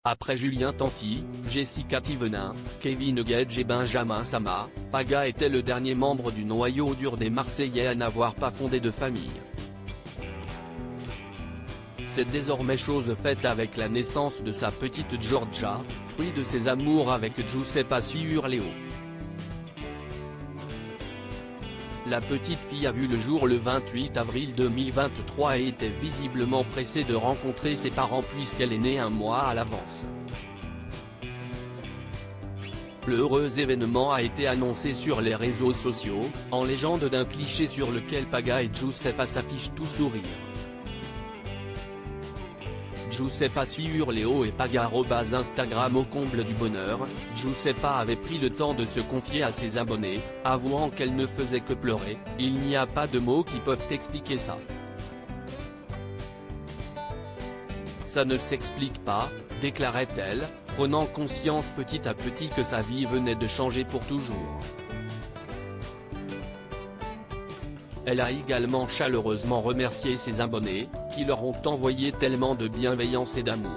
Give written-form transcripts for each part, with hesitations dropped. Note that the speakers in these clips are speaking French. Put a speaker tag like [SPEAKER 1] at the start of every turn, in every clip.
[SPEAKER 1] Après Julien Tanti, Jessica Thévenin, Kevin Gage et Benjamin Sama, Paga était le dernier membre du noyau dur des Marseillais à n'avoir pas fondé de famille. C'est désormais chose faite avec la naissance de sa petite Giorgia, fruit de ses amours avec Giuseppa Ciurleo. La petite fille a vu le jour le 28 avril 2023 et était visiblement pressée de rencontrer ses parents puisqu'elle est née un mois à l'avance. Le heureux événement a été annoncé sur les réseaux sociaux, en légende d'un cliché sur lequel Paga et Giuseppa s'affichent tout sourire. Giuseppa Ciurleo et Paga @Instagram au comble du bonheur, Giuseppa avait pris le temps de se confier à ses abonnés, avouant qu'elle ne faisait que pleurer. Il n'y a pas de mots qui peuvent expliquer ça. Ça ne s'explique pas, déclarait-elle, prenant conscience petit à petit que sa vie venait de changer pour toujours. Elle a également chaleureusement remercié ses abonnés, qui leur ont envoyé tellement de bienveillance et d'amour.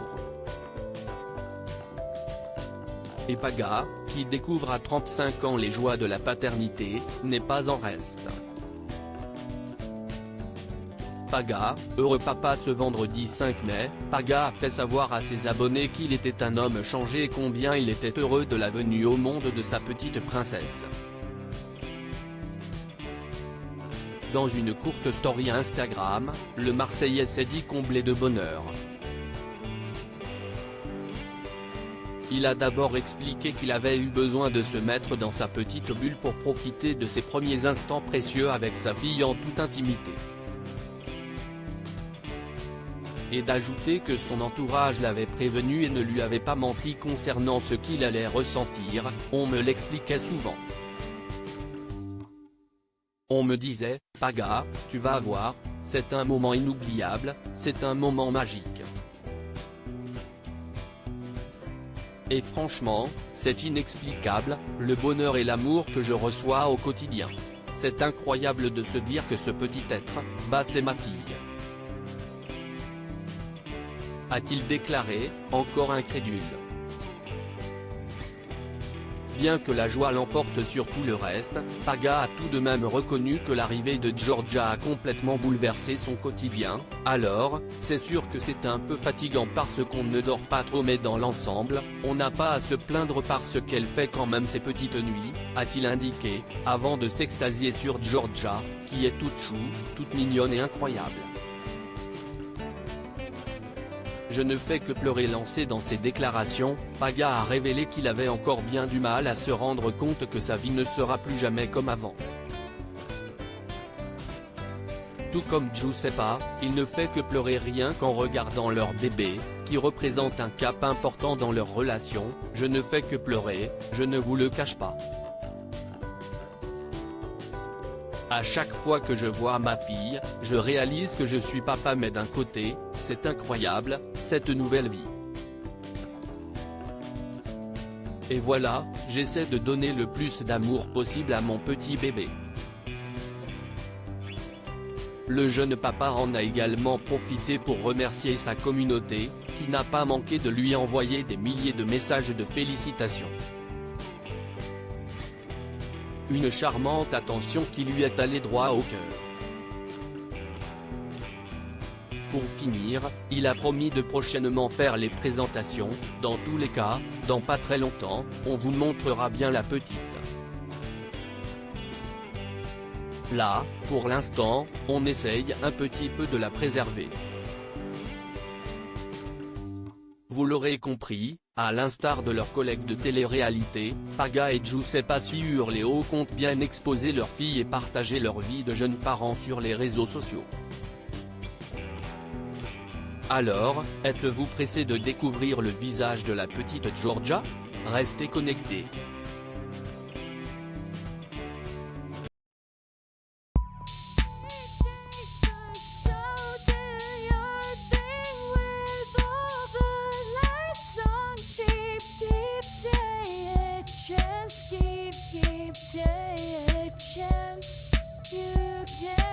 [SPEAKER 1] Et Paga, qui découvre à 35 ans les joies de la paternité, n'est pas en reste. Paga, heureux papa ce vendredi 5 mai, Paga a fait savoir à ses abonnés qu'il était un homme changé et combien il était heureux de la venue au monde de sa petite princesse. Dans une courte story Instagram, le Marseillais s'est dit comblé de bonheur. Il a d'abord expliqué qu'il avait eu besoin de se mettre dans sa petite bulle pour profiter de ses premiers instants précieux avec sa fille en toute intimité. Et d'ajouter que son entourage l'avait prévenu et ne lui avait pas menti concernant ce qu'il allait ressentir, on me l'expliquait souvent. On me disait, Paga, tu vas voir, c'est un moment inoubliable, c'est un moment magique. Et franchement, c'est inexplicable, le bonheur et l'amour que je reçois au quotidien. C'est incroyable de se dire que ce petit être, c'est ma fille. A-t-il déclaré, encore incrédule. Bien que la joie l'emporte sur tout le reste, Paga a tout de même reconnu que l'arrivée de Giorgia a complètement bouleversé son quotidien. Alors, c'est sûr que c'est un peu fatigant parce qu'on ne dort pas trop mais dans l'ensemble, on n'a pas à se plaindre parce qu'elle fait quand même ses petites nuits, a-t-il indiqué, avant de s'extasier sur Giorgia, qui est toute chou, toute mignonne et incroyable. Je ne fais que pleurer lancé dans ses déclarations, Paga a révélé qu'il avait encore bien du mal à se rendre compte que sa vie ne sera plus jamais comme avant. Tout comme Giuseppa, il ne fait que pleurer rien qu'en regardant leur bébé, qui représente un cap important dans leur relation. Je ne fais que pleurer, je ne vous le cache pas. À chaque fois que je vois ma fille, je réalise que je suis papa mais d'un côté, c'est incroyable, cette nouvelle vie. Et voilà, j'essaie de donner le plus d'amour possible à mon petit bébé. Le jeune papa en a également profité pour remercier sa communauté, qui n'a pas manqué de lui envoyer des milliers de messages de félicitations. Une charmante attention qui lui est allée droit au cœur. Pour finir, il a promis de prochainement faire les présentations. Dans tous les cas, dans pas très longtemps, on vous montrera bien la petite. Là, pour l'instant, on essaye un petit peu de la préserver. Vous l'aurez compris, à l'instar de leurs collègues de télé-réalité, Paga et Giuseppa Ciurleo comptent bien exposer leur fille et partager leur vie de jeunes parents sur les réseaux sociaux. Alors, êtes-vous pressé de découvrir le visage de la petite Giorgia? Restez connectés.
[SPEAKER 2] Keep take a chance, you can